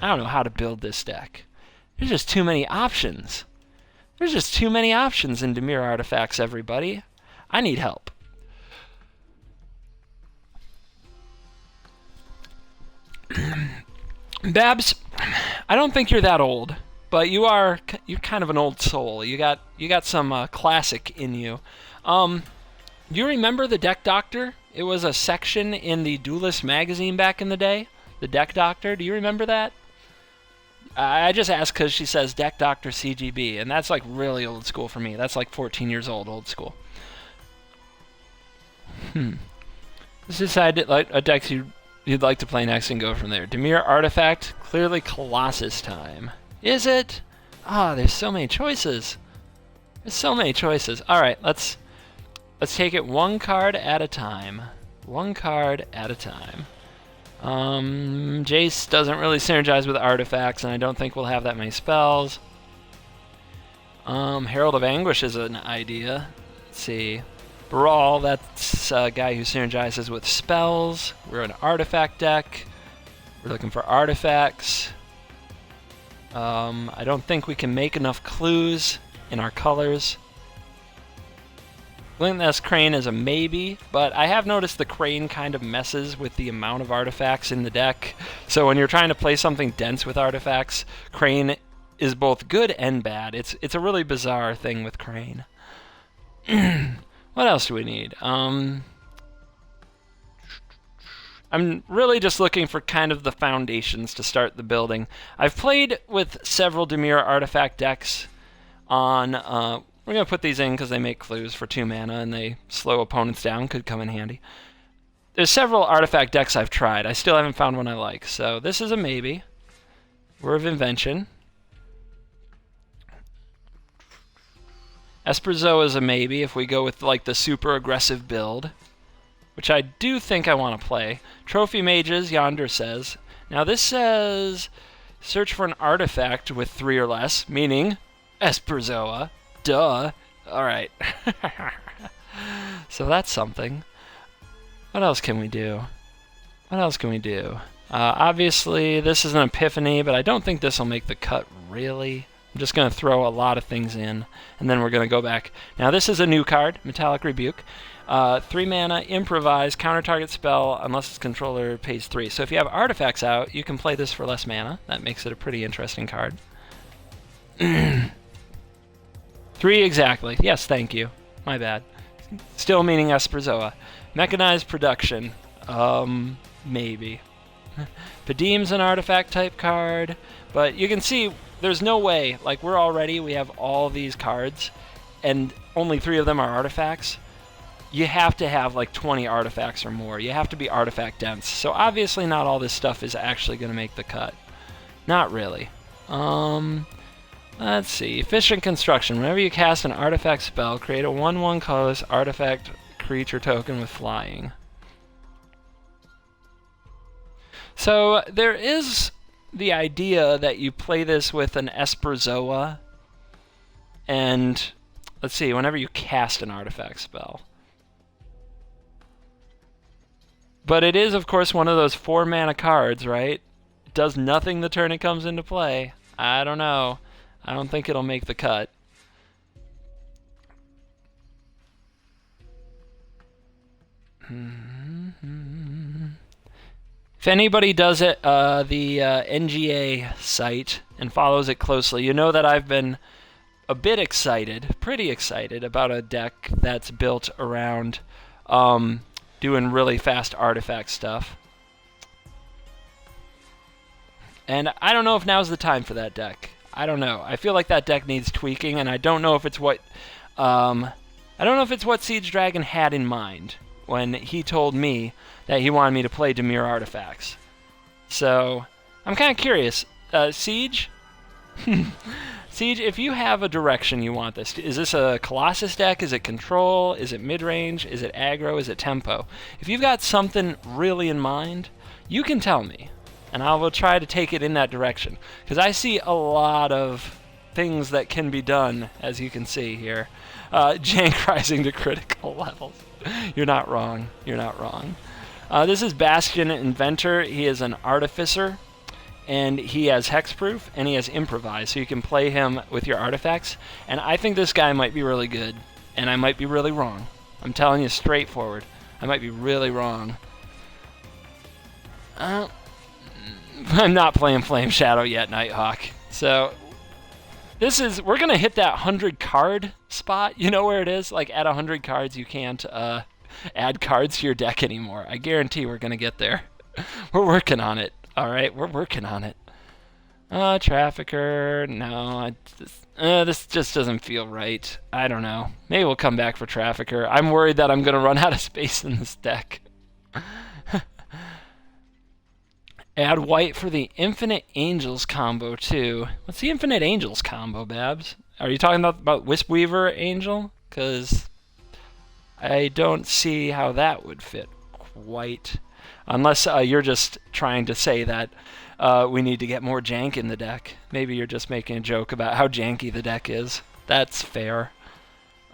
I don't know how to build this deck. There's just too many options. There's just too many options in Dimir artifacts, everybody. I need help. Babs, I don't think you're that old, but you're kind of an old soul. You got some classic in you. Do you remember the Deck Doctor? It was a section in the Duelist magazine back in the day. The Deck Doctor. Do you remember that? I just asked because she says Deck Doctor CGB, and that's like really old school for me. That's like 14 years old school. Let's decide like a deck you'd like to play next and go from there. Dimir Artifact, clearly Colossus time. Is it? Ah, there's so many choices. There's so many choices. All right, let's take it one card at a time. One card at a time. Jace doesn't really synergize with artifacts, and I don't think we'll have that many spells. Herald of Anguish is an idea. Let's see. Brawl, that's a guy who synergizes with spells. We're an artifact deck. We're looking for artifacts. I don't think we can make enough clues in our colors. Glintless Crane is a maybe, but I have noticed the Crane kind of messes with the amount of artifacts in the deck. So when you're trying to play something dense with artifacts, Crane is both good and bad. It's a really bizarre thing with Crane. What else do we need? I'm really just looking for kind of the foundations to start the building. I've played with several Dimir artifact decks on... we're going to put these in because they make clues for 2 mana and they slow opponents down. Could come in handy. There's several artifact decks I've tried. I still haven't found one I like. So this is a maybe. Word of Invention. Esperzoa is a maybe if we go with like the super aggressive build, which I do think I want to play. Trophy Mages, Yonder says. Now this says search for an artifact with 3 or less, meaning Esperzoa. Duh. Alright. So that's something. What else can we do? What else can we do? Obviously, this is an Epiphany, but I don't think this will make the cut, really. I'm just going to throw a lot of things in, and then we're going to go back. Now, this is a new card, Metallic Rebuke. 3 mana, improvise, counter target spell, unless its controller pays 3. So if you have artifacts out, you can play this for less mana. That makes it a pretty interesting card. 3 exactly. Yes, thank you. My bad. Still meaning Esperzoa. Mechanized Production. Maybe. Padim's an artifact type card, but you can see there's no way, like we have all these cards, and only 3 of them are artifacts. You have to have like 20 artifacts or more. You have to be artifact dense. So obviously not all this stuff is actually going to make the cut. Not really. Let's see. Efficient Construction. Whenever you cast an artifact spell, create a 1/1 colorless artifact creature token with flying. So there is the idea that you play this with an Esperzoa, and let's see, whenever you cast an artifact spell. But it is, of course, one of those 4 mana cards, right? It does nothing the turn it comes into play. I don't know. I don't think it'll make the cut. If anybody does it, the NGA site and follows it closely, you know that I've been a bit excited, pretty excited, about a deck that's built around doing really fast artifact stuff. And I don't know if now's the time for that deck. I don't know. I feel like that deck needs tweaking, and I don't know if it's what Siege Dragon had in mind when he told me that he wanted me to play Dimir artifacts. So I'm kind of curious. Siege? Siege, if you have a direction you want this, is this a Colossus deck? Is it control? Is it mid-range? Is it aggro? Is it tempo? If you've got something really in mind, you can tell me, and I will try to take it in that direction. Because I see a lot of things that can be done, as you can see here. Jank rising to critical levels. You're not wrong. You're not wrong. This is Bastion Inventor. He is an artificer. and he has hexproof, and he has improvise, so you can play him with your artifacts. And I think this guy might be really good, and I might be really wrong. I'm telling you straightforward, I might be really wrong. I'm not playing Flame Shadow yet, Nighthawk. So we're gonna hit that 100 card spot. You know where it is? Like at 100 cards, you can't add cards to your deck anymore. I guarantee we're gonna get there. We're working on it. All right, we're working on it. Trafficker, no, this just doesn't feel right. I don't know. Maybe we'll come back for Trafficker. I'm worried that I'm gonna run out of space in this deck. Add white for the Infinite Angels combo, too. What's the Infinite Angels combo, Babs? Are you talking about Wispweaver Angel? Because I don't see how that would fit quite. Unless you're just trying to say that we need to get more jank in the deck. Maybe you're just making a joke about how janky the deck is. That's fair.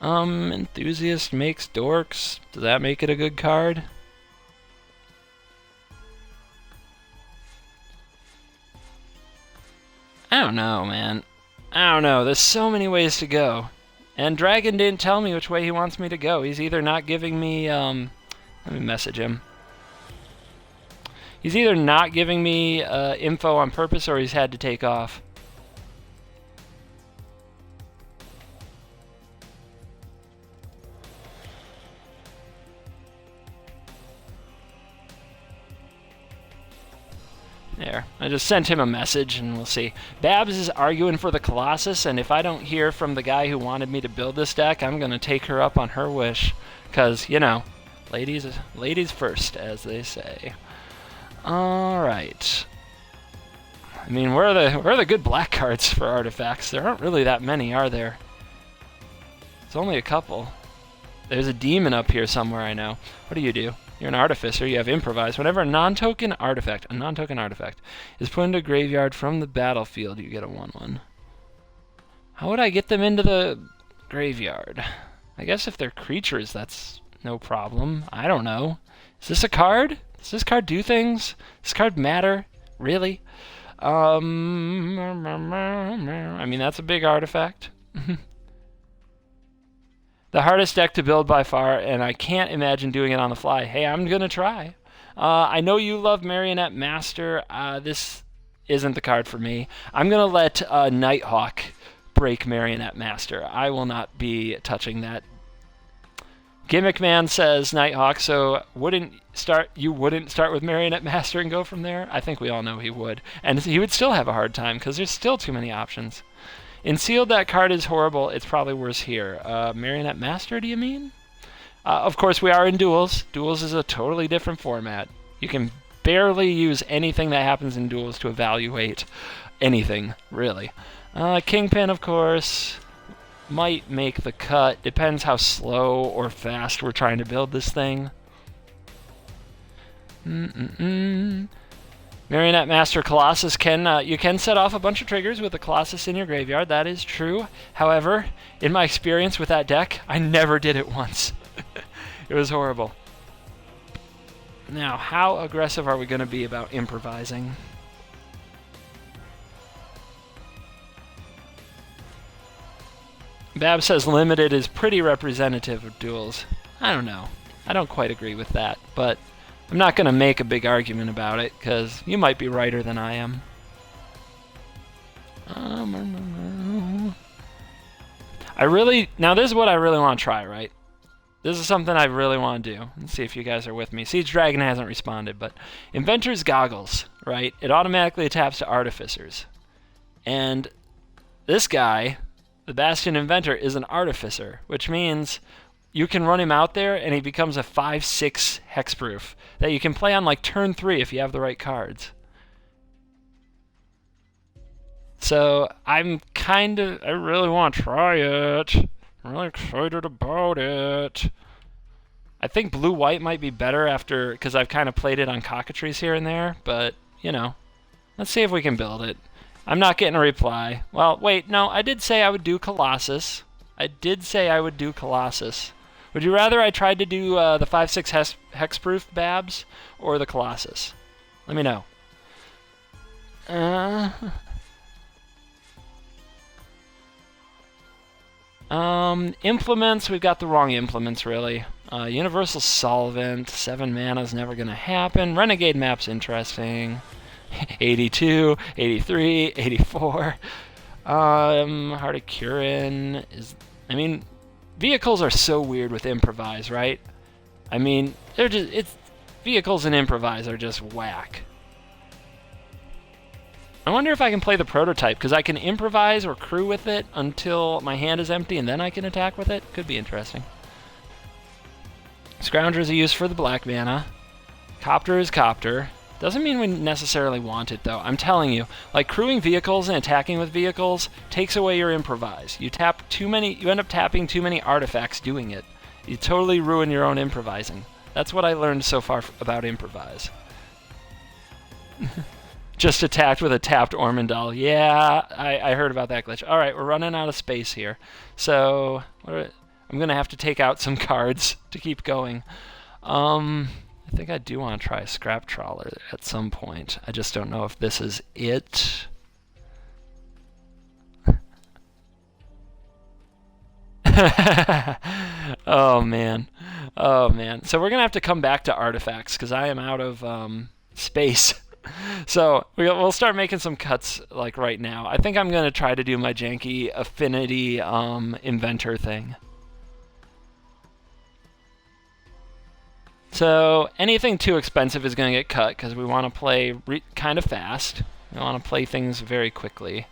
Enthusiast makes dorks. Does that make it a good card? I don't know, man. I don't know. There's so many ways to go. And Dragon didn't tell me which way he wants me to go. He's either not giving me, let me message him. He's either not giving me info on purpose or he's had to take off. There. I just sent him a message, and we'll see. Babs is arguing for the Colossus, and if I don't hear from the guy who wanted me to build this deck, I'm going to take her up on her wish. Because, you know, ladies first, as they say. Alright. I mean, where are the good black cards for artifacts? There aren't really that many, are there? It's only a couple. There's a demon up here somewhere, I know. What do? You're an artificer, you have improvise. Whenever a non-token artifact is put into graveyard from the battlefield, you get a 1/1. How would I get them into the graveyard? I guess if they're creatures, that's no problem. I don't know. Is this a card? Does this card do things? Does this card matter? Really? I mean, that's a big artifact. The hardest deck to build by far, and I can't imagine doing it on the fly. Hey, I'm going to try. I know you love Marionette Master. This isn't the card for me. I'm going to let Nighthawk break Marionette Master. I will not be touching that. Gimmick Man says Nighthawk, so you wouldn't start with Marionette Master and go from there? I think we all know he would. And he would still have a hard time, because there's still too many options. In Sealed, that card is horrible. It's probably worse here. Marionette Master, do you mean? Of course, we are in Duels. Duels is a totally different format. You can barely use anything that happens in Duels to evaluate anything, really. Kingpin, of course, might make the cut. Depends how slow or fast we're trying to build this thing. Marionette Master Colossus you can set off a bunch of triggers with a Colossus in your graveyard. That is true. However, in my experience with that deck, I never did it once. It was horrible. Now, how aggressive are we going to be about improvising? Bab says limited is pretty representative of Duels. I don't know. I don't quite agree with that, but I'm not going to make a big argument about it, because you might be righter than I am. Now this is what I really want to try, right? This is something I really want to do. Let's see if you guys are with me. Siege Dragon hasn't responded, but Inventor's Goggles, right? It automatically taps to Artificers. And this guy, the Bastion Inventor, is an Artificer, which means you can run him out there and he becomes a 5/6 hexproof that you can play on like turn 3 if you have the right cards. So I really want to try it. I'm really excited about it. I think blue-white might be better because I've kind of played it on cockatrice here and there, but, you know, let's see if we can build it. I'm not getting a reply. Well, wait, no, I did say I would do Colossus. Would you rather I tried to do the 5/6 hexproof Babs or the Colossus? Let me know. Implements, we've got the wrong implements, really. Universal Solvent, 7 mana is never going to happen. Renegade map's interesting. 82, 83, 84. Heart of Kirin is... I mean, vehicles are so weird with Improvise, right? I mean, they're just... Vehicles and Improvise are just whack. I wonder if I can play the prototype, because I can improvise or crew with it until my hand is empty, and then I can attack with it. Could be interesting. Scrounger is a use for the black mana. Copter is Copter. Doesn't mean we necessarily want it, though. I'm telling you, like, crewing vehicles and attacking with vehicles takes away your improvise. You end up tapping too many artifacts doing it. You totally ruin your own improvising. That's what I learned so far about improvise. Just attacked with a tapped Ormondal. Yeah, I heard about that glitch. All right, we're running out of space here. So I'm going to have to take out some cards to keep going. I think I do want to try a Scrap Trawler at some point. I just don't know if this is it. Oh, man. Oh, man. So we're going to have to come back to artifacts because I am out of space. So we'll start making some cuts like right now. I think I'm going to try to do my janky affinity inventor thing. So anything too expensive is going to get cut because we want to play kind of fast. We want to play things very quickly.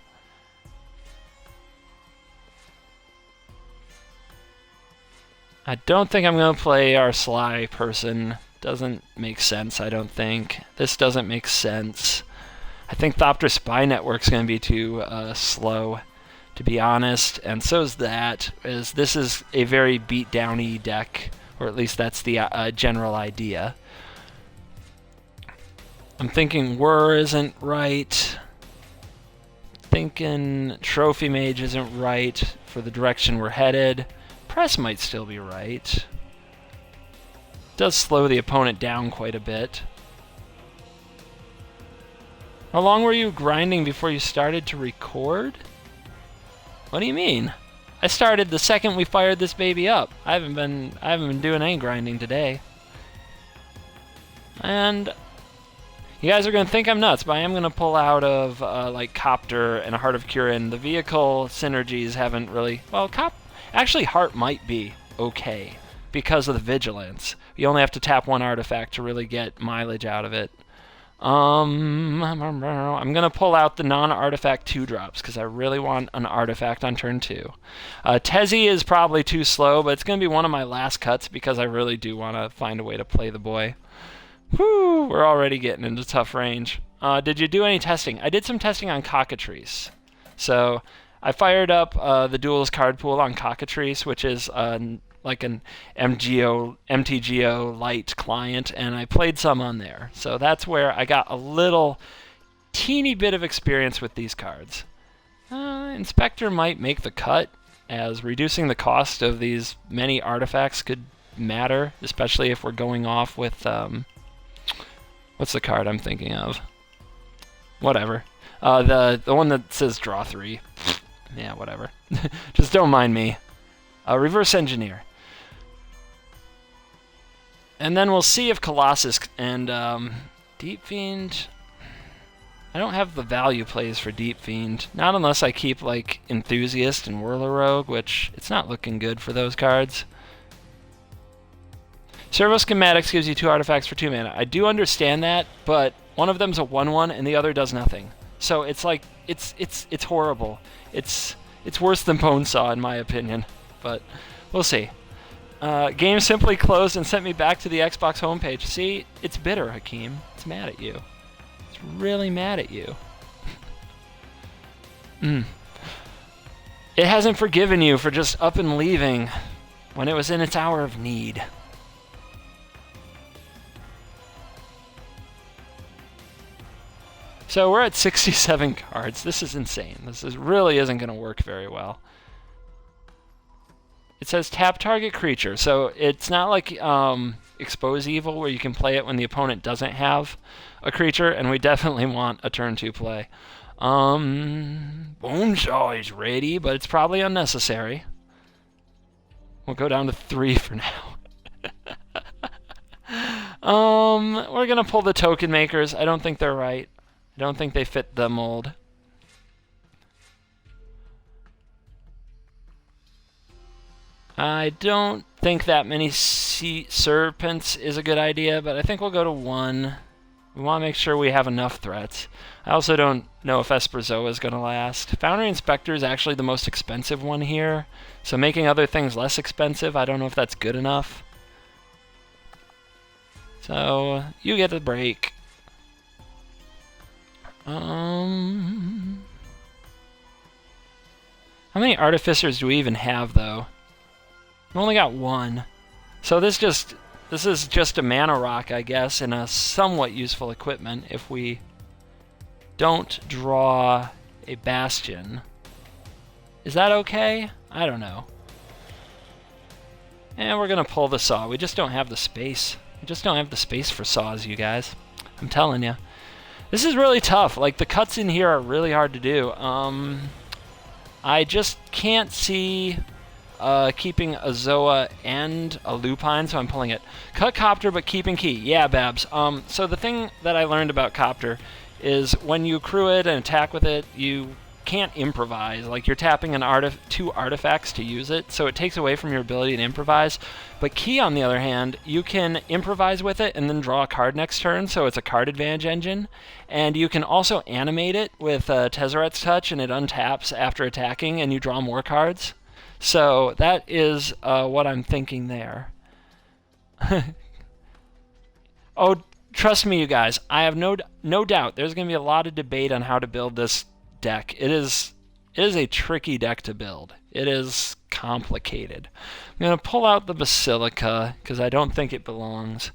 I don't think I'm going to play our Sly person. Doesn't make sense, I don't think. This doesn't make sense. I think Thopter Spy Network's going to be too slow, to be honest. And so is that, as this is a very beat-downy deck, or at least that's the general idea. I'm thinking Whir isn't right. Thinking Trophy Mage isn't right for the direction we're headed. Press might still be right. Does slow the opponent down quite a bit. How long were you grinding before you started to record? What do you mean? I started the second we fired this baby up. I haven't been doing any grinding today. And you guys are gonna think I'm nuts, but I am gonna pull out of like Copter and a Heart of Kirin. The vehicle synergies haven't really. Well, actually, Heart might be okay because of the vigilance. You only have to tap one artifact to really get mileage out of it. I'm going to pull out the non-artifact 2-drops because I really want an artifact on turn 2. Tezzy is probably too slow, but it's going to be one of my last cuts because I really do want to find a way to play the boy. Whew, we're already getting into tough range. Did you do any testing? I did some testing on Cockatrice. So I fired up the Duels card pool on Cockatrice, which is like an MTGO light client, and I played some on there. So that's where I got a little teeny bit of experience with these cards. Inspector might make the cut, as reducing the cost of these many artifacts could matter, especially if we're going off with, what's the card I'm thinking of? Whatever. The one that says draw 3. Yeah, whatever. Just don't mind me. Reverse Engineer. And then we'll see if Colossus and Deep Fiend... I don't have the value plays for Deep Fiend. Not unless I keep, like, Enthusiast and Whirler Rogue, which it's not looking good for those cards. Servo Schematics gives you 2 artifacts for 2 mana. I do understand that, but one of them's a 1/1 and the other does nothing. So it's like, it's horrible. It's worse than Bonesaw, in my opinion. But we'll see. Game simply closed and sent me back to the Xbox homepage. See, it's bitter, Hakeem. It's mad at you. It's really mad at you. It hasn't forgiven you for just up and leaving when it was in its hour of need. So we're at 67 cards. This is insane. This really isn't going to work very well. It says tap target creature, so it's not like Expose Evil where you can play it when the opponent doesn't have a creature, and we definitely want a turn 2 play. Bonesaw is ready, but it's probably unnecessary. We'll go down to 3 for now. We're gonna pull the token makers. I don't think they're right. I don't think they fit the mold. I don't think that many sea serpents is a good idea, but I think we'll go to 1. We want to make sure we have enough threats. I also don't know if Esperzoa is going to last. Foundry Inspector is actually the most expensive one here, so making other things less expensive, I don't know if that's good enough. So, you get the break. How many Artificers do we even have, though? We only got 1. So this is just a mana rock, I guess, and a somewhat useful equipment if we don't draw a Bastion. Is that okay? I don't know. And we're going to pull the Saw. We just don't have the space. We just don't have the space for Saws, you guys. I'm telling you. This is really tough. Like, the cuts in here are really hard to do. I just can't see keeping a Zoa and a Lupine, so I'm pulling it. Cut Copter, but keeping Key. Yeah, Babs. So the thing that I learned about Copter is when you accrue it and attack with it, you can't improvise. Like, you're tapping an 2 artifacts to use it, so it takes away from your ability to improvise. But Key, on the other hand, you can improvise with it and then draw a card next turn, so it's a card advantage engine. And you can also animate it with Tezzeret's Touch, and it untaps after attacking, and you draw more cards. So that is what I'm thinking there. Oh, trust me, you guys. I have no doubt there's going to be a lot of debate on how to build this deck. It is a tricky deck to build. It is complicated. I'm going to pull out the Basilica because I don't think it belongs.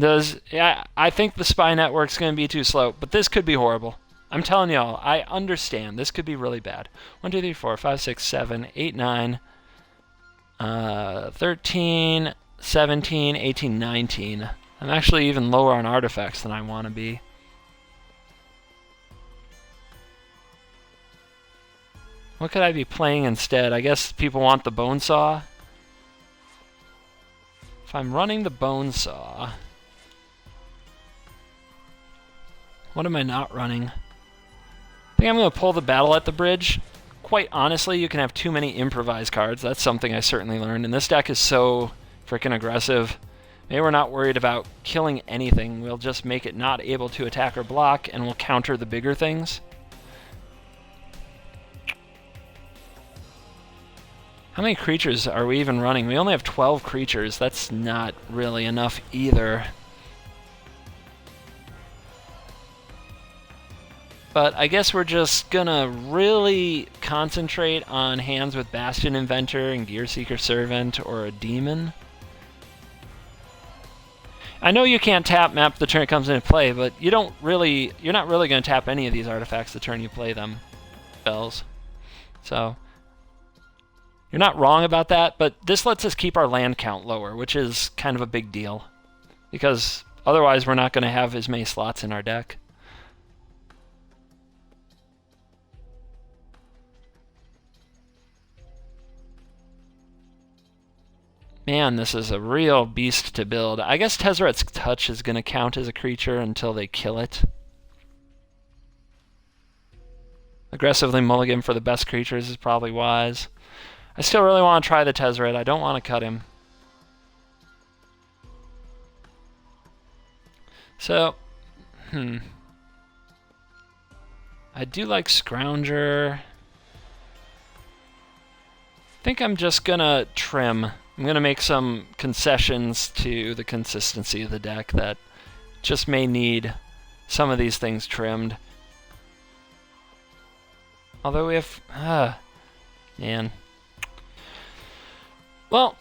I think the Spy Network's going to be too slow, but this could be horrible. I'm telling y'all, I understand. This could be really bad. 1, 2, 3, 4, 5, 6, 7, 8, 9, 13, 17, 18, 19. I'm actually even lower on artifacts than I want to be. What could I be playing instead? I guess people want the Bonesaw. If I'm running the Bonesaw, what am I not running? I think I'm going to pull the Battle at the Bridge. Quite honestly, you can have too many improvised cards. That's something I certainly learned. And this deck is so freaking aggressive. Maybe we're not worried about killing anything. We'll just make it not able to attack or block, and we'll counter the bigger things. How many creatures are we even running? We only have 12 creatures. That's not really enough either. But I guess we're just gonna really concentrate on hands with Bastion Inventor and Gearseeker Servant or a Demon. I know you can't tap map the turn it comes into play, but you're not really gonna tap any of these artifacts the turn you play them. Spells. So you're not wrong about that, but this lets us keep our land count lower, which is kind of a big deal. Because otherwise we're not gonna have as many slots in our deck. Man, this is a real beast to build. I guess Tezzeret's Touch is going to count as a creature until they kill it. Aggressively mulligan for the best creatures is probably wise. I still really want to try the Tezzeret. I don't want to cut him. So, I do like Scrounger. I think I'm just going to trim. I'm going to make some concessions to the consistency of the deck that just may need some of these things trimmed. Although we have... man. Well,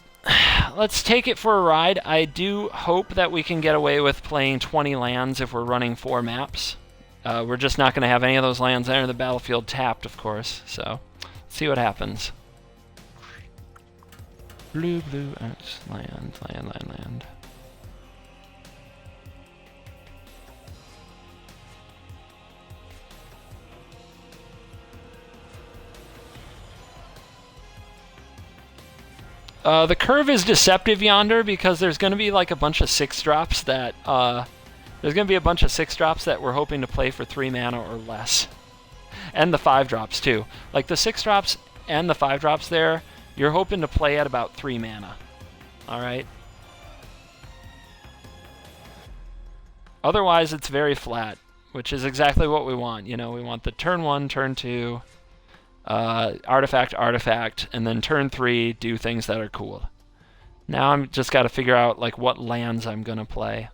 let's take it for a ride. I do hope that we can get away with playing 20 lands if we're running 4 maps. We're just not going to have any of those lands enter the battlefield tapped, of course. So, let's see what happens. Blue, blue, land, land, land, land. The curve is deceptive yonder because there's going to be like a bunch of 6-drops that there's going to be a bunch of 6-drops that we're hoping to play for 3 mana or less, and the 5-drops too. Like the 6-drops and the 5-drops there, you're hoping to play at about 3 mana. All right. Otherwise, it's very flat, which is exactly what we want. You know, we want the turn 1, turn 2. Artifact, artifact, and then turn 3, do things that are cool. Now I'm just got to figure out like what lands I'm gonna play.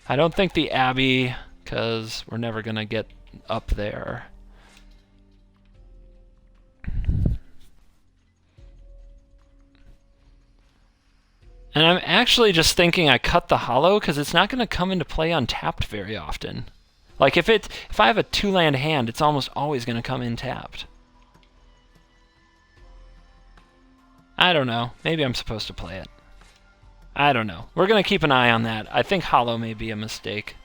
I don't think the Abbey, because we're never gonna get up there. And I'm actually just thinking I cut the Hollow because it's not gonna come into play untapped very often. Like if I have a 2-land hand, it's almost always going to come in tapped. I don't know. Maybe I'm supposed to play it. I don't know. We're going to keep an eye on that. I think Hollow may be a mistake.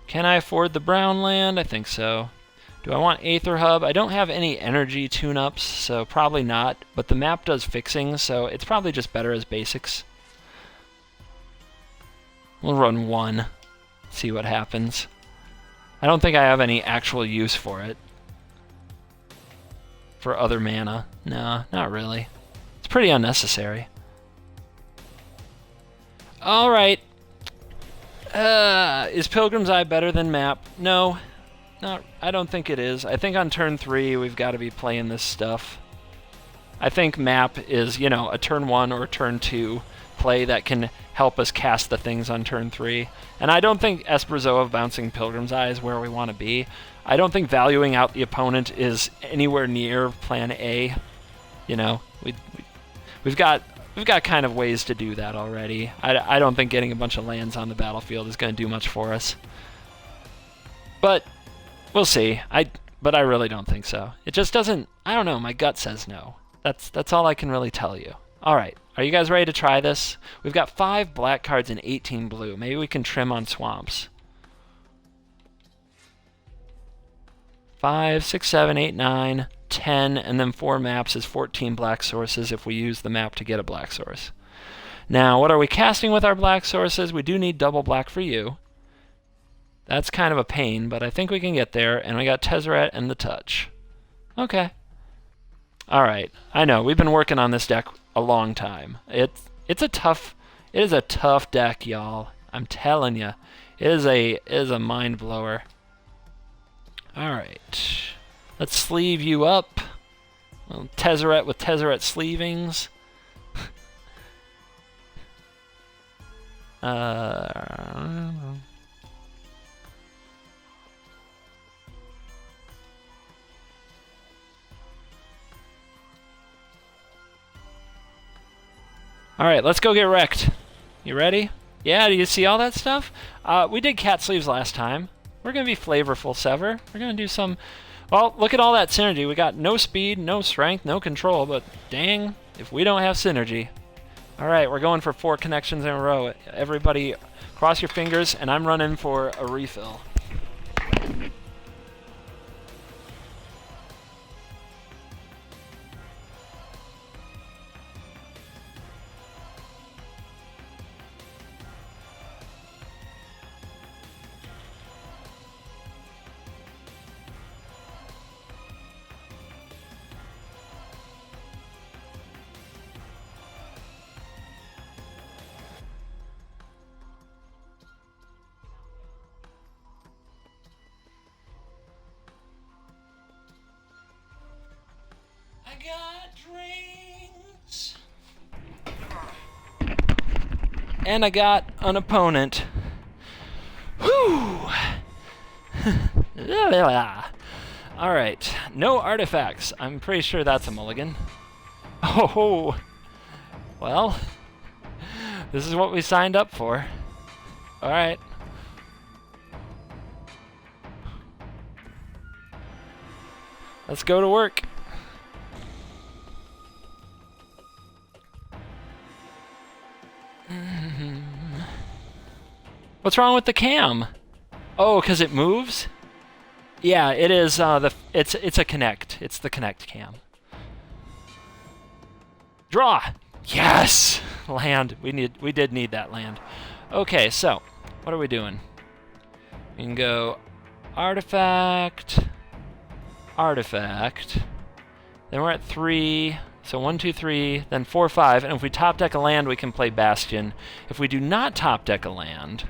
Can I afford the brown land? I think so. Do I want Aether Hub? I don't have any energy tune-ups, so probably not. But the map does fixing, so it's probably just better as basics. We'll run 1, see what happens. I don't think I have any actual use for it. For other mana. No, not really. It's pretty unnecessary. Alright. Is Pilgrim's Eye better than map? No. I don't think it is. I think on turn 3 we've got to be playing this stuff. I think map is, you know, a turn 1 or turn 2 play that can help us cast the things on turn 3. And I don't think Esperzoa bouncing Pilgrim's Eye is where we want to be. I don't think valuing out the opponent is anywhere near plan A. You know, we've got kind of ways to do that already. I don't think getting a bunch of lands on the battlefield is going to do much for us. But we'll see. But I really don't think so. It just doesn't. I don't know. My gut says no. That's all I can really tell you. All right. Are you guys ready to try this? We've got 5 black cards and 18 blue. Maybe we can trim on swamps. 5, 6, 7, 8, 9, 10, and then 4 maps is 14 black sources if we use the map to get a black source. Now, what are we casting with our black sources? We do need double black for you. That's kind of a pain, but I think we can get there, and we got Tezzeret and the Touch. Okay. All right. I know, we've been working on this deck a long time. It is a tough deck, y'all. I'm telling you. It is a mind blower. All right. Let's sleeve you up. Well, Tezzeret with Tezzeret sleevings. Alright, let's go get wrecked. You ready? Yeah, do you see all that stuff? We did cat sleeves last time. We're going to be flavorful, Sever. We're going to do some... Well, look at all that synergy. We got no speed, no strength, no control, but dang, if we don't have synergy. Alright, we're going for 4 connections in a row. Everybody, cross your fingers, and I'm running for a refill. I got drinks. And I got an opponent. Whew. Alright, no artifacts. I'm pretty sure that's a mulligan. Oh, well, this is what we signed up for. Alright. Let's go to work. What's wrong with the cam? Oh, because it moves? Yeah, it is. It's a connect. It's the connect cam. Draw. Yes, land. We did need that land. Okay, so what are we doing? We can go artifact, artifact. Then we're at 3. So 1, 2, 3. Then 4, 5. And if we top deck a land, we can play Bastion. If we do not top deck a land,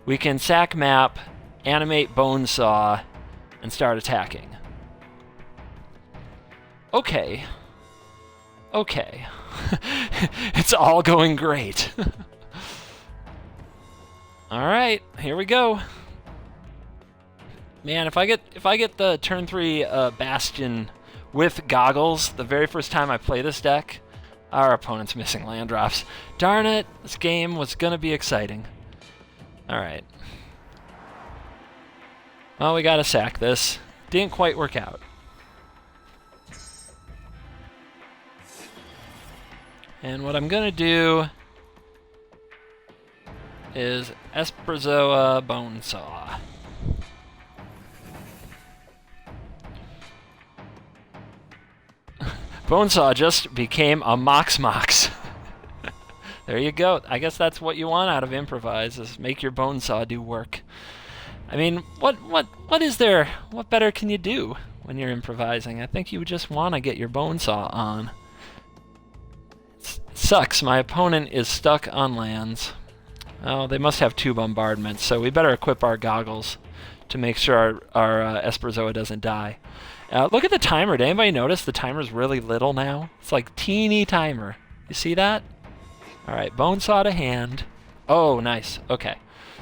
we can sack map, animate Bonesaw, and start attacking. Okay. Okay. It's all going great. All right, here we go. Man, if I get the turn 3 Bastion with goggles the very first time I play this deck, our opponent's missing land drops. Darn it, this game was gonna be exciting. All right. Well, we gotta sack this. Didn't quite work out. And what I'm gonna do is Esperzoa Bonesaw. Bonesaw just became a Mox Mox. There you go. I guess that's what you want out of improvise, is make your Bonesaw do work. I mean, what is there? What better can you do when you're improvising? I think you would just want to get your Bonesaw on. It sucks. My opponent is stuck on lands. Oh, they must have 2 bombardments, so we better equip our goggles to make sure our Esperzoa doesn't die. Look at the timer. Did anybody notice the timer's really little now? It's like teeny timer. You see that? All right, Bonesaw to hand. Oh, nice. Okay.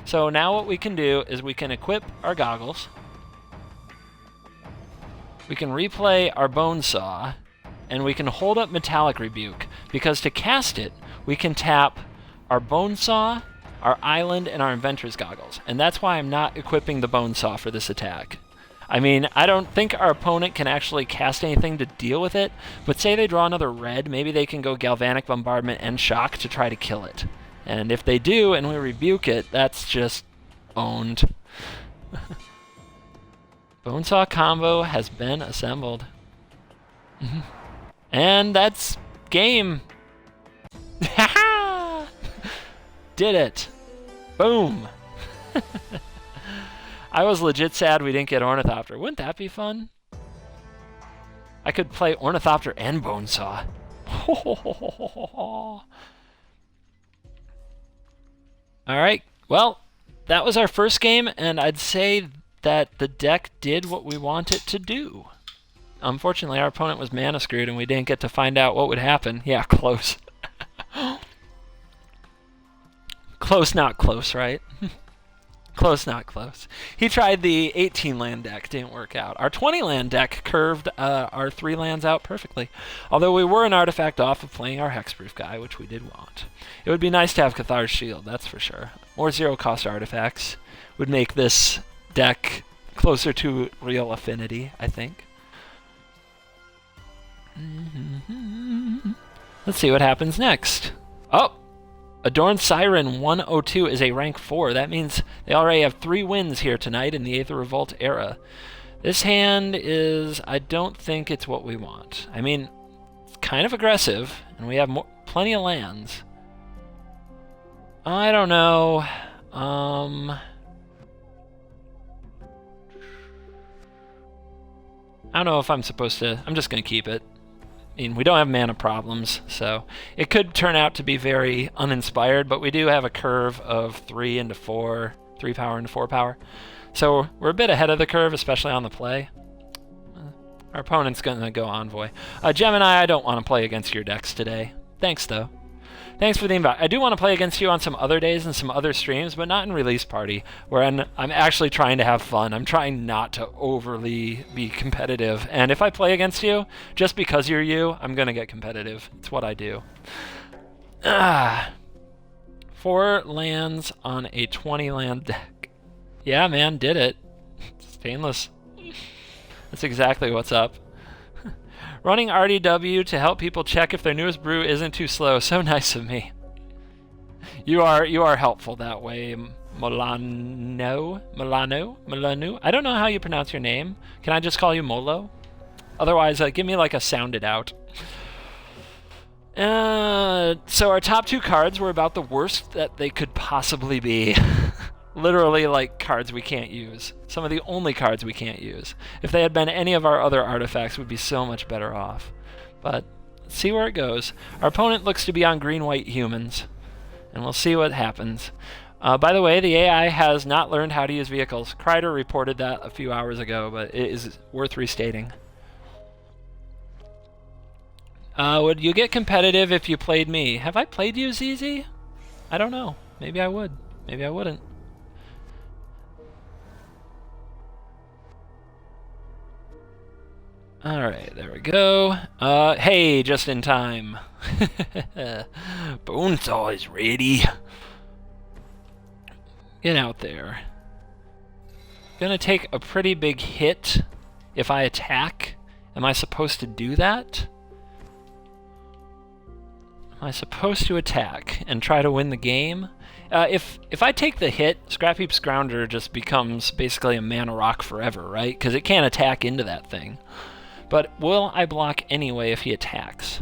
So now what we can do is we can equip our goggles. We can replay our Bonesaw, and we can hold up Metallic Rebuke, because to cast it, we can tap our Bonesaw, our Island, and our Inventor's Goggles. And that's why I'm not equipping the Bonesaw for this attack. I mean, I don't think our opponent can actually cast anything to deal with it, but say they draw another red, maybe they can go Galvanic Bombardment and Shock to try to kill it. And if they do, and we rebuke it, that's just owned. Bonesaw combo has been assembled. And that's game. Did it. Boom. I was legit sad we didn't get Ornithopter. Wouldn't that be fun? I could play Ornithopter and Bonesaw. Alright, well, that was our first game, and I'd say that the deck did what we want it to do. Unfortunately, our opponent was mana screwed, and we didn't get to find out what would happen. Yeah, close. Close, not close, right? Close, not close. He tried the 18 land deck, didn't work out. Our 20 land deck curved our 3 lands out perfectly. Although we were an artifact off of playing our hexproof guy, which we did want. It would be nice to have Cathar's Shield, that's for sure. More 0-cost artifacts would make this deck closer to real affinity, I think. Let's see what happens next. Oh! Adorned Siren 102 is a rank 4. That means they already have 3 wins here tonight in the Aether Revolt era. This hand is... I don't think it's what we want. I mean, it's kind of aggressive, and we have plenty of lands. I don't know. I don't know if I'm supposed to... I'm just going to keep it. I mean, we don't have mana problems, so it could turn out to be very uninspired, but we do have a curve of 3 into 4, 3 power into 4 power. So we're a bit ahead of the curve, especially on the play. Our opponent's going to go Envoy. Gemini, I don't want to play against your decks today. Thanks, though. Thanks for the invite. I do want to play against you on some other days and some other streams, but not in Release Party, where I'm actually trying to have fun. I'm trying not to overly be competitive. And if I play against you, just because you're you, I'm going to get competitive. It's what I do. 4 lands on a 20-land deck. Yeah, man, did it. Stainless. That's exactly what's up. Running RDW to help people check if their newest brew isn't too slow. So nice of me. You are helpful that way, Milano. I don't know how you pronounce your name. Can I just call you Molo? Otherwise, give me like a sounded out. So our top 2 cards were about the worst that they could possibly be. Literally like cards we can't use. Some of the only cards we can't use. If they had been any of our other artifacts, we'd be so much better off. But let's see where it goes. Our opponent looks to be on green-white humans. And we'll see what happens. By the way, the AI has not learned how to use vehicles. Kreider reported that a few hours ago, but it is worth restating. Would you get competitive if you played me? Have I played you, ZZ? I don't know. Maybe I would. Maybe I wouldn't. Alright, there we go. Hey, just in time. Bonesaw is ready. Get out there. Gonna take a pretty big hit if I attack. Am I supposed to do that? Am I supposed to attack and try to win the game? If I take the hit, Scrap Heap Scrounger just becomes basically a mana rock forever, right? Because it can't attack into that thing. But will I block anyway if he attacks?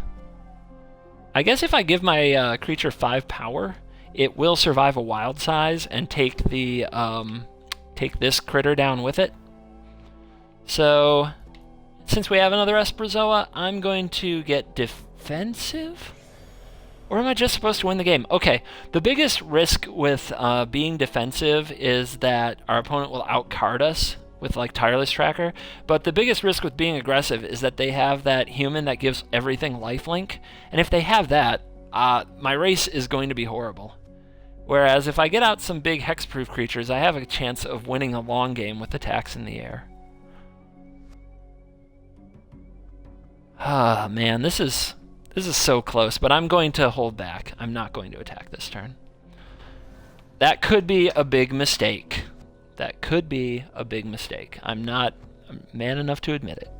I guess if I give my creature 5 power, it will survive a wild size and take the take this critter down with it. So, since we have another Esprazoa, I'm going to get defensive? Or am I just supposed to win the game? Okay, the biggest risk with being defensive is that our opponent will outcard us with like Tireless Tracker, but the biggest risk with being aggressive is that they have that human that gives everything lifelink, and if they have that, my race is going to be horrible. Whereas if I get out some big hexproof creatures, I have a chance of winning a long game with attacks in the air. Ah, man, this is so close, but I'm going to hold back. I'm not going to attack this turn. That could be a big mistake. That could be a big mistake. I'm not man enough to admit it.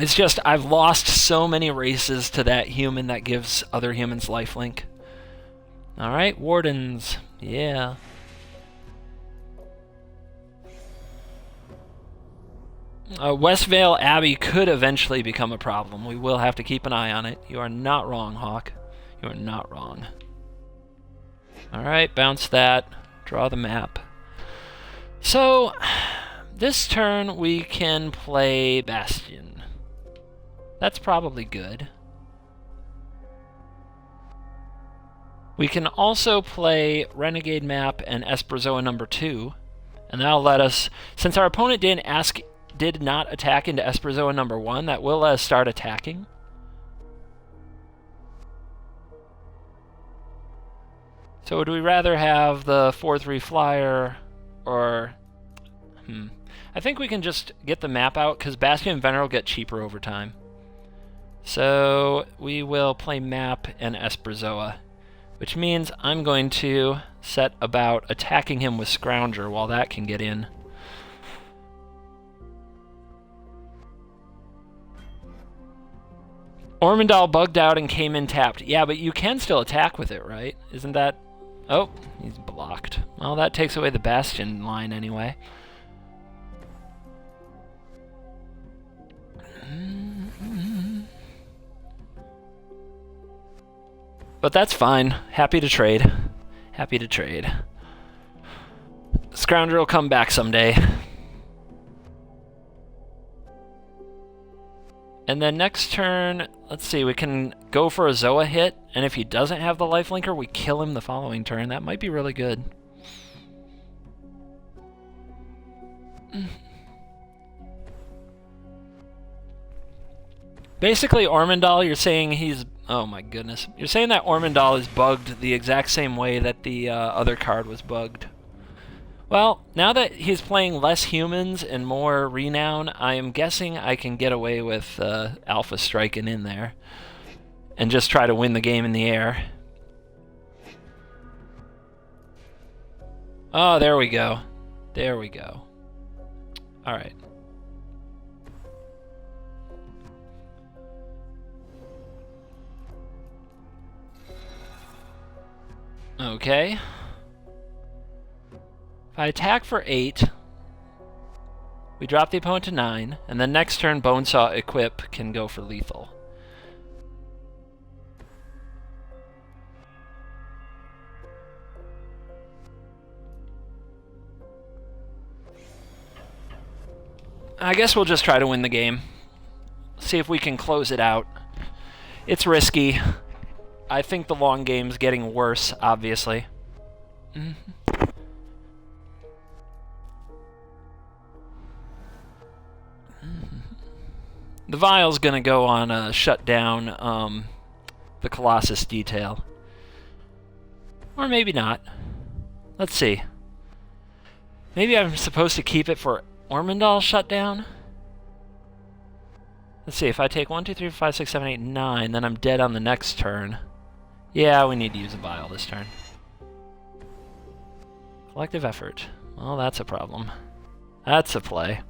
It's just I've lost so many races to that human that gives other humans lifelink. Alright, Wardens. Yeah. Westvale Abbey could eventually become a problem. We will have to keep an eye on it. You are not wrong, Hawk. You are not wrong. Alright, bounce that. Draw the map. So, this turn we can play Bastion. That's probably good. We can also play Renegade Map and Esprazoa number 2. And that'll let us, since our opponent did not attack into Esprazoa number 1, that will let us start attacking. So would we rather have the 4/3 flyer or... I think we can just get the map out because Bastion and Veneral get cheaper over time. So we will play map and Esprazoa, which means I'm going to set about attacking him with Scrounger while that can get in. Ormondal bugged out and came in tapped. Yeah, but you can still attack with it, right? Isn't that... Oh, he's blocked. Well, that takes away the Bastion line anyway. But that's fine. Happy to trade. Happy to trade. Scrounger will come back someday. And then next turn, let's see, we can go for a Zoa hit, and if he doesn't have the lifelinker, we kill him the following turn. That might be really good. Basically, Ormondal, you're saying he's... Oh my goodness. You're saying that Ormondal is bugged the exact same way that the other card was bugged. Well, now that he's playing less humans and more renown, I am guessing I can get away with Alpha striking in there and just try to win the game in the air. Oh, there we go. There we go. All right. Okay. If I attack for 8, we drop the opponent to 9, and then next turn Bonesaw equip can go for lethal. I guess we'll just try to win the game. See if we can close it out. It's risky. I think the long game's getting worse, obviously. The Vial's gonna go on shut down the Colossus detail. Or maybe not. Let's see. Maybe I'm supposed to keep it for Ormondal shutdown? Let's see, if I take 1, 2, 3, 4, 5, 6, 7, 8, 9, then I'm dead on the next turn. Yeah, we need to use a Vial this turn. Collective effort. Well, that's a problem. That's a play.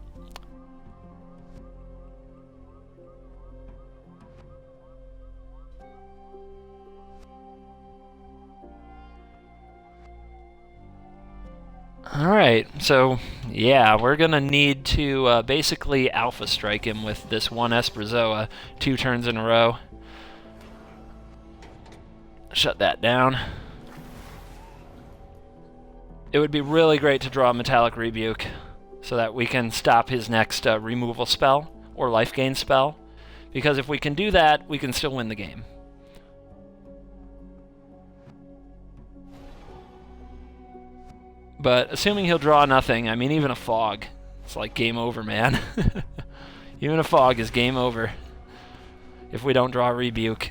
Alright, so yeah, we're gonna need to basically Alpha Strike him with this one Esprazoa 2 turns in a row. Shut that down. It would be really great to draw a Metallic Rebuke so that we can stop his next removal spell or life gain spell, because if we can do that, we can still win the game. But assuming he'll draw nothing, I mean, even a Fog, it's like game over, man. Even a Fog is game over if we don't draw a Rebuke.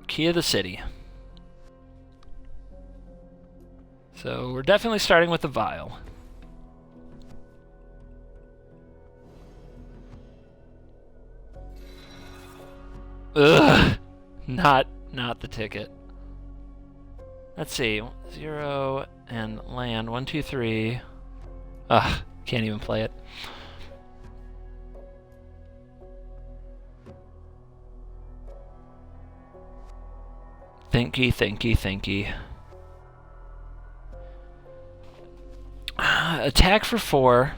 Key of the City. So we're definitely starting with the Vial. Ugh, not the ticket. Let's see, 0 and land, 1, 2, 3. Ugh, can't even play it. Thinky. Attack for 4.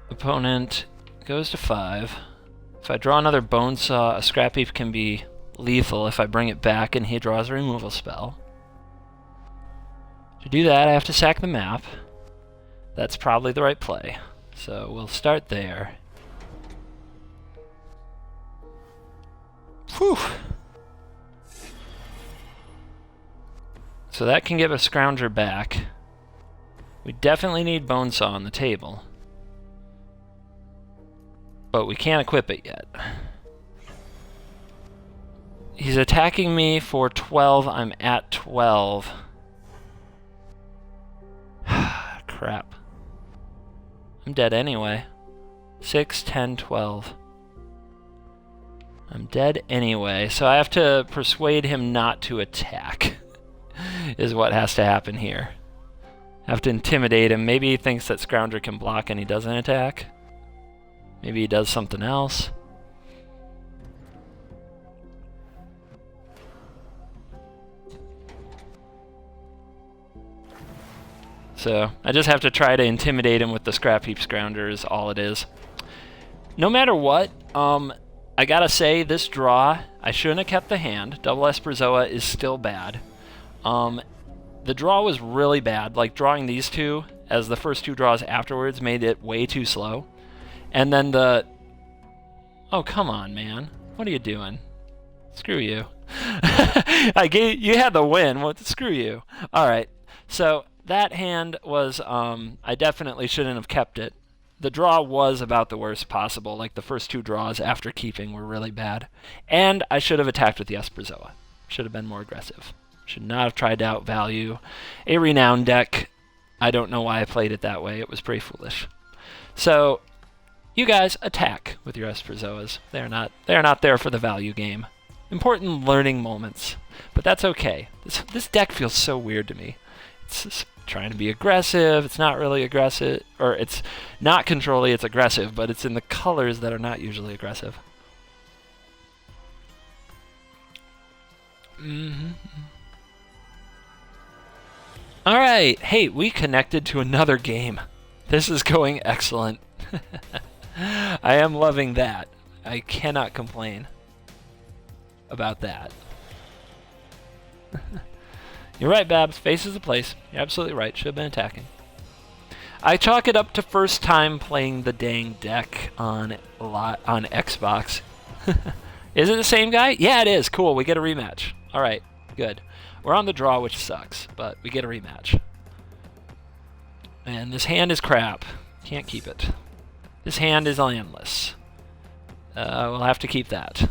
Opponent goes to 5. If I draw another Bonesaw, a Scrap Heap can be lethal if I bring it back and he draws a removal spell. To do that, I have to sack the map. That's probably the right play. So we'll start there. Whew! So that can give a Scrounger back. We definitely need Bonesaw on the table. But we can't equip it yet. He's attacking me for 12. I'm at 12. Crap. I'm dead anyway. 6, 10, 12. I'm dead anyway, so I have to persuade him not to attack. Is what has to happen here. I have to intimidate him. Maybe he thinks that Scrounger can block and he doesn't attack. Maybe he does something else. So I just have to try to intimidate him with the Scrap Heap Scrounger is all it is. No matter what, I gotta say this draw, I shouldn't have kept the hand. Double Esprazoa is still bad. The draw was really bad. Like drawing these two as the first 2 draws afterwards made it way too slow. And then the... Oh, come on, man. What are you doing? Screw you. You had the win. Well, screw you. All right. So that hand was... I definitely shouldn't have kept it. The draw was about the worst possible. Like the first 2 draws after keeping were really bad. And I should have attacked with the Esprazoa. Should have been more aggressive. Should not have tried to outvalue a Renown deck. I don't know why I played it that way. It was pretty foolish. So... You guys attack with your Esprazoas. They're not there for the value game. Important learning moments, but that's okay. This deck feels so weird to me. It's trying to be aggressive. It's not really aggressive, or it's not control-y, it's aggressive, but it's in the colors that are not usually aggressive. All right, hey, we connected to another game. This is going excellent. I am loving that. I cannot complain about that. You're right, Babs. Face is the place. You're absolutely right. Should have been attacking. I chalk it up to first time playing the dang deck on Xbox. Is it the same guy? Yeah, it is. Cool. We get a rematch. All right. Good. We're on the draw, which sucks, but we get a rematch. And this hand is crap. Can't keep it. This hand is landless. We'll have to keep that.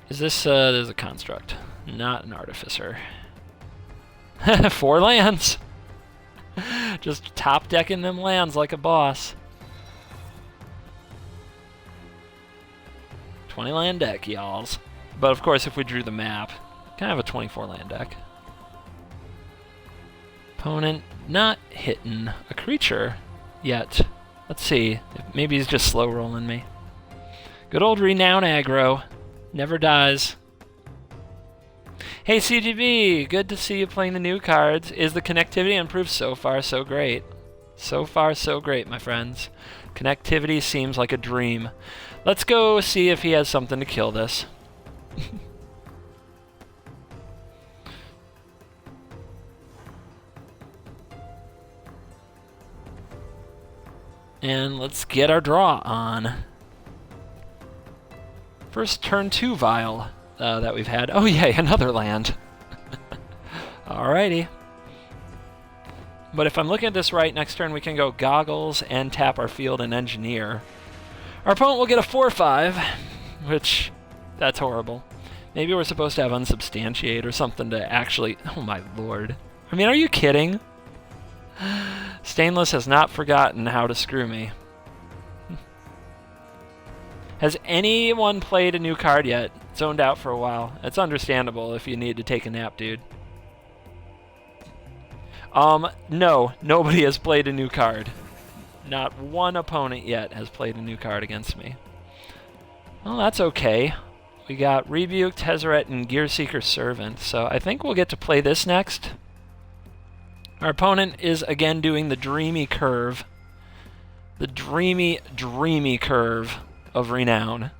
Is this, there's a construct, not an artificer. 4 lands! Just top decking them lands like a boss. 20 land deck, y'alls. But of course, if we drew the map, kind of a 24 land deck. Opponent not hitting a creature yet. Let's see. Maybe he's just slow rolling me. Good old Renown aggro. Never dies. Hey CGB, good to see you playing the new cards. Is the connectivity improved? So far, so great. So far, so great, my friends. Connectivity seems like a dream. Let's go see if he has something to kill this. And let's get our draw on. First turn 2 vial that we've had. Oh yay, another land. Alrighty. But if I'm looking at this right, next turn we can go Goggles and tap our field and Engineer. Our opponent will get a 4/5, which, that's horrible. Maybe we're supposed to have Unsubstantiate or something to actually... Oh my lord. I mean, are you kidding? Stainless has not forgotten how to screw me. Has anyone played a new card yet? Zoned out for a while. It's understandable if you need to take a nap, dude. No, nobody has played a new card. Not one opponent yet has played a new card against me. Well, that's okay. We got Rebuke, Tezzeret, and Gearseeker Servant, so I think we'll get to play this next. Our opponent is again doing the dreamy curve. The dreamy, dreamy curve of Renown.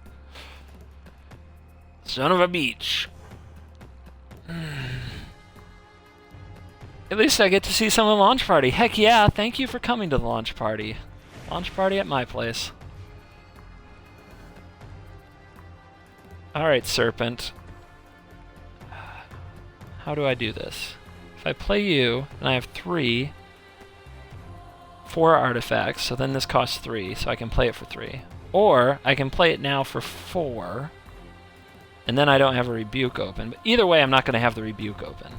Son of a beach. At least I get to see some of the launch party. Heck yeah, thank you for coming to the launch party. Launch party at my place. Alright, Serpent. How do I do this? If I play you, and I have 4 artifacts, so then this costs 3, so I can play it for 3. Or, I can play it now for 4, and then I don't have a Rebuke open. But either way, I'm not going to have the Rebuke open.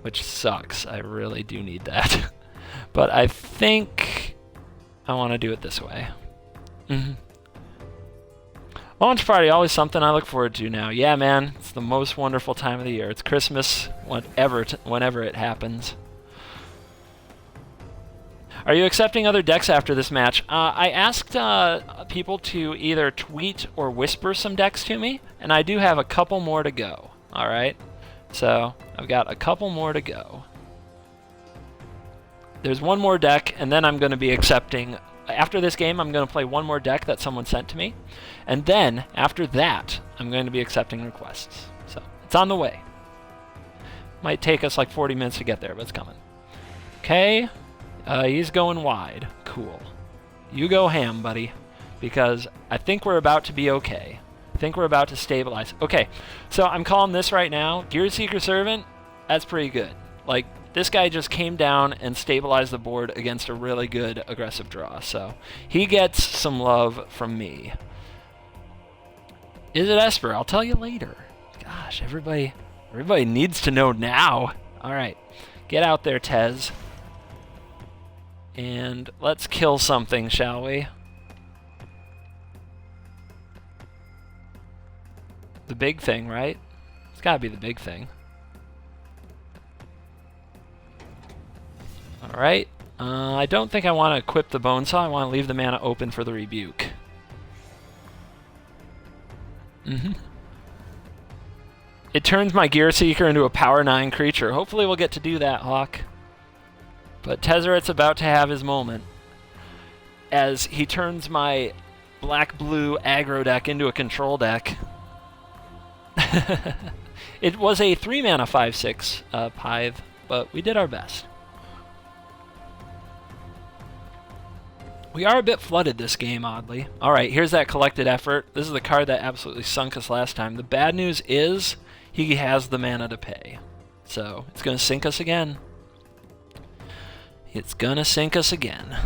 Which sucks. I really do need that. But I think I want to do it this way. Launch party, always something I look forward to now. Yeah, man, it's the most wonderful time of the year. It's Christmas, whenever it happens. Are you accepting other decks after this match? I asked people to either tweet or whisper some decks to me, and I do have a couple more to go. All right, so I've got a couple more to go. There's one more deck, and then I'm going to be accepting... After this game, I'm going to play one more deck that someone sent to me. And then, after that, I'm going to be accepting requests. So, it's on the way. Might take us like 40 minutes to get there, but it's coming. Okay. He's going wide. Cool. You go ham, buddy. Because I think we're about to be okay. I think we're about to stabilize. Okay, so I'm calling this right now. Gearseeker Servant, that's pretty good. Like, this guy just came down and stabilized the board against a really good aggressive draw. So he gets some love from me. Is it Esper? I'll tell you later. Gosh, everybody needs to know now. All right, get out there, Tez. And let's kill something, shall we? The big thing, right? It's gotta be the big thing. Alright. I don't think I want to equip the Bone Saw. I want to leave the mana open for the Rebuke. It turns my Gear Seeker into a Power 9 creature. Hopefully we'll get to do that, Hawk. But Tezzeret's about to have his moment, as he turns my black-blue aggro deck into a control deck. It was a 3-mana 5/6 Pythe, but we did our best. We are a bit flooded this game, oddly. Alright, here's that Collected Effort. This is the card that absolutely sunk us last time. The bad news is he has the mana to pay. So, it's going to sink us again. It's going to sink us again.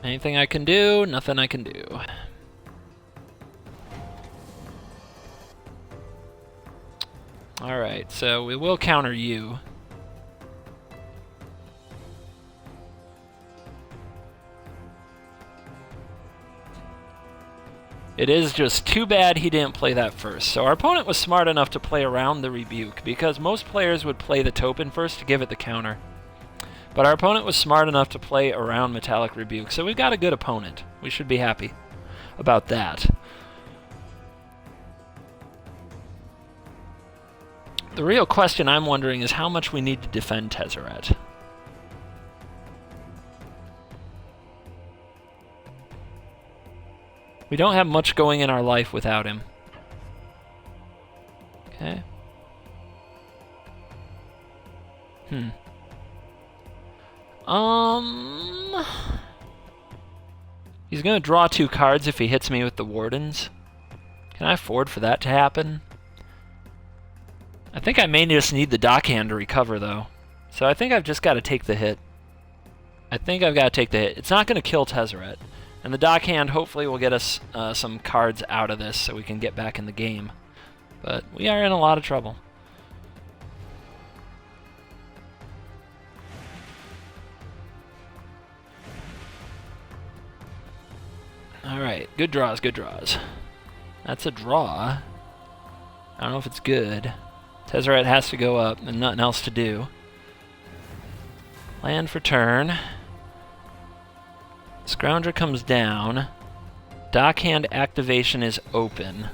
Anything I can do? Nothing I can do. Alright, so we will counter you. It is just too bad he didn't play that first. So our opponent was smart enough to play around the Rebuke, because most players would play the Token first to give it the counter. But our opponent was smart enough to play around Metallic Rebuke, so we've got a good opponent. We should be happy about that. The real question I'm wondering is how much we need to defend Tezzeret. We don't have much going in our life without him. Okay. He's gonna draw 2 cards if he hits me with the Wardens. Can I afford for that to happen? I think I may just need the Dockhand to recover, though. So I think I've just got to take the hit. It's not going to kill Tezzeret. And the Dockhand hopefully will get us some cards out of this so we can get back in the game. But we are in a lot of trouble. Alright, good draws, good draws. That's a draw. I don't know if it's good. Tezzeret has to go up and nothing else to do. Land for turn. Scrounger comes down. Dockhand activation is open.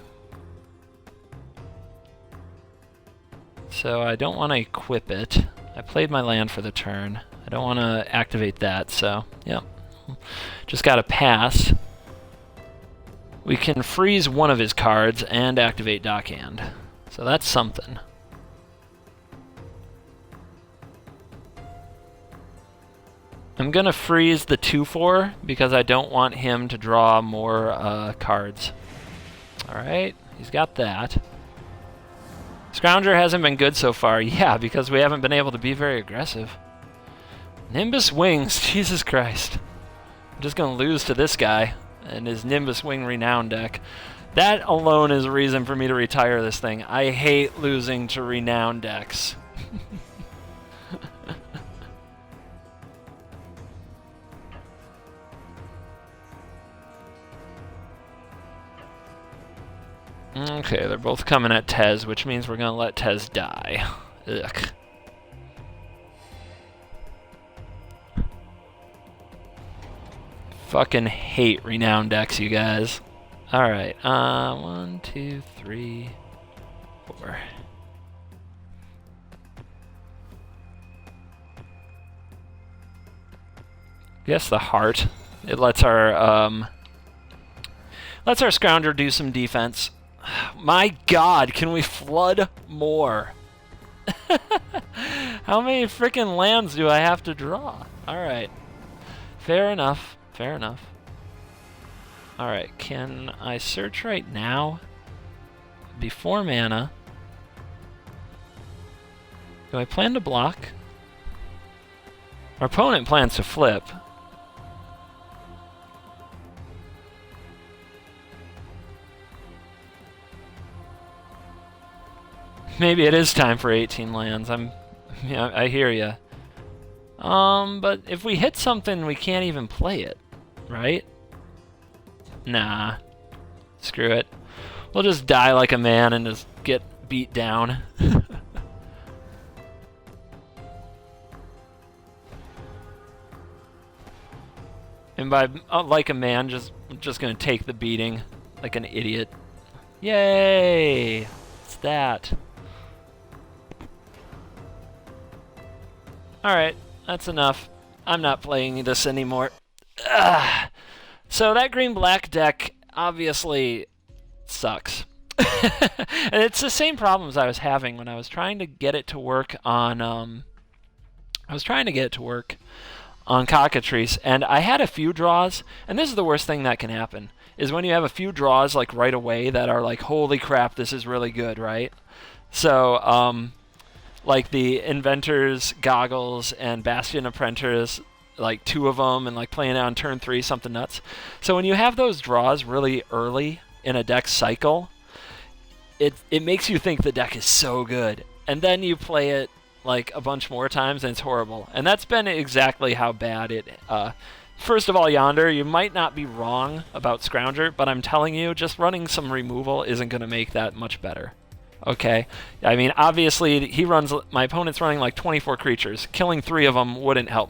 So I don't want to equip it. I played my land for the turn. I don't want to activate that, so yep. Just got to pass. We can freeze one of his cards and activate Dockhand. So that's something. I'm going to freeze the 2/4 because I don't want him to draw more cards. Alright, he's got that. Scrounger hasn't been good so far. Yeah, because we haven't been able to be very aggressive. Nimbus Wings, Jesus Christ. I'm just going to lose to this guy and his Nimbus Wing Renown deck. That alone is a reason for me to retire this thing. I hate losing to Renown decks. Okay, they're both coming at Tez, which means we're going to let Tez die. Ugh. Fucking hate Renown decks, you guys. Alright, 1, 2, 3, 4. Guess the heart. It lets our Scrounger do some defense. My God, can we flood more? How many freaking lands do I have to draw? Alright. Fair enough. Fair enough. Alright, can I search right now? Before mana. Do I plan to block? Our opponent plans to flip. Maybe it is time for 18 lands. Yeah, I hear ya. But if we hit something, we can't even play it, right? Nah. Screw it. We'll just die like a man and just get beat down. And by like a man, just gonna take the beating like an idiot. Yay! It's that. Alright, that's enough. I'm not playing this anymore. Ugh. So that green-black deck obviously sucks. And it's the same problems I was having when I was trying to get it to work on Cockatrice, and I had a few draws, and this is the worst thing that can happen, is when you have a few draws like right away that are like, holy crap, this is really good, right? So, like the Inventor's Goggles and Bastion Apprentice, like 2 of them, and like playing it on turn 3, something nuts. So when you have those draws really early in a deck cycle, it makes you think the deck is so good, and then you play it like a bunch more times and it's horrible. And that's been exactly how bad it first of all, Yonder, you might not be wrong about Scrounger, but I'm telling you, just running some removal isn't going to make that much better. Okay? I mean, obviously, my opponent's running like 24 creatures. Killing 3 of them wouldn't help me